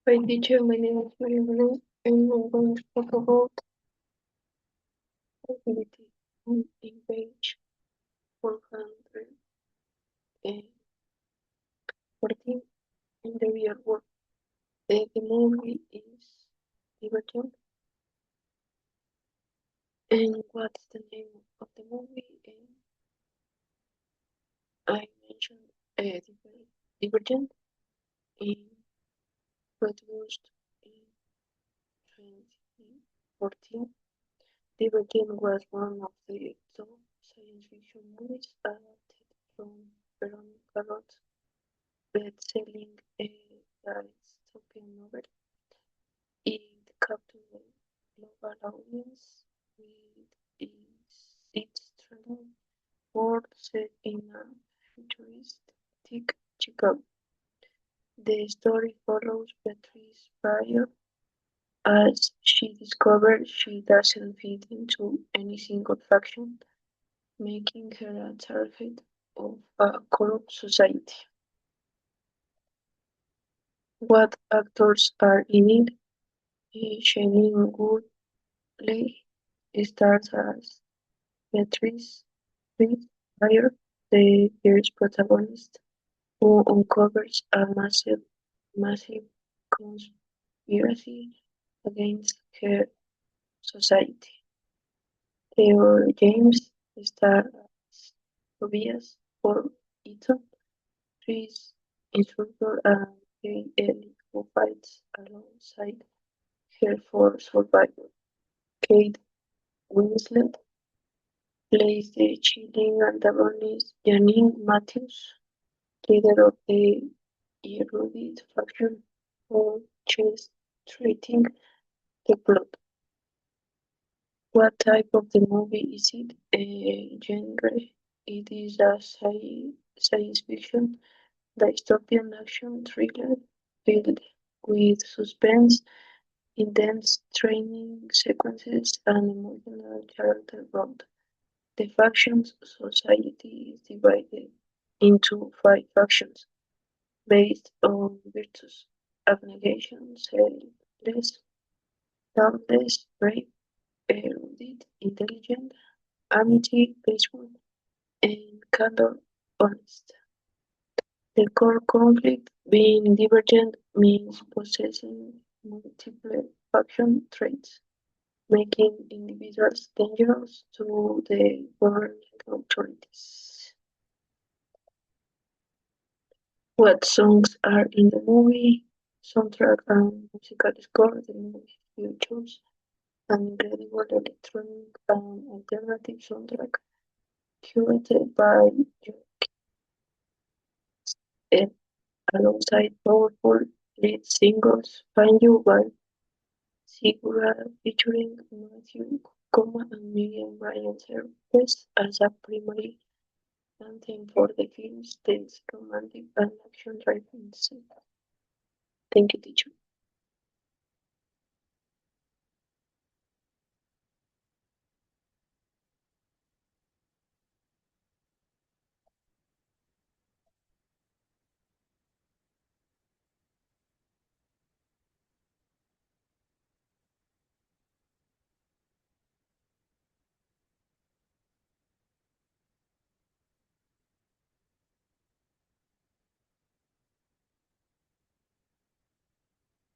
Hi teacher, my name is Maria and I'm going to talk about activity in page 414 in the real world. The movie is Divergent. And what's the name of the movie? I mentioned Divergent produced in 2014. Divergent was one of the top science fiction movies adapted from Veronica Roth's best-selling dystopian novel. It captured a global audience with its thrilling world set in a futuristic Chicago. The story follows Beatrice Pryor as she discovers she doesn't fit into any single faction, making her a target of a corrupt society. What actors are in it? Shailene Woodley stars as Beatrice Pryor, the first protagonist, who uncovers a massive conspiracy against her society. Theo James stars as Tobias for Eton, Chris instructor, and Kay Ellie, who fights alongside her for survival. Kate Winslet plays the chilling antagonist Janine Matthews, leader of the erudite faction orchestrating the plot. What type of the movie is it? Genre? It is a science fiction, dystopian action thriller filled with suspense, intense training sequences, and emotional character growth. The factions society is divided into 5 factions based on virtues: abnegation, selfless, dauntless, brave, erudite, intelligent, amity, peaceful, and candor, honest. The core conflict, being divergent, means possessing multiple faction traits, making individuals dangerous to the governing authorities. What songs are in the movie? Soundtrack and musical score. The movie features an incredible electronic and alternative soundtrack curated by York Ed alongside powerful lead singles Find You by Sigura featuring Matthew Koma and Miriam Bryant serves as a primary anthem for the film's tense, romantic, and action-driven scene. Thank you, teacher.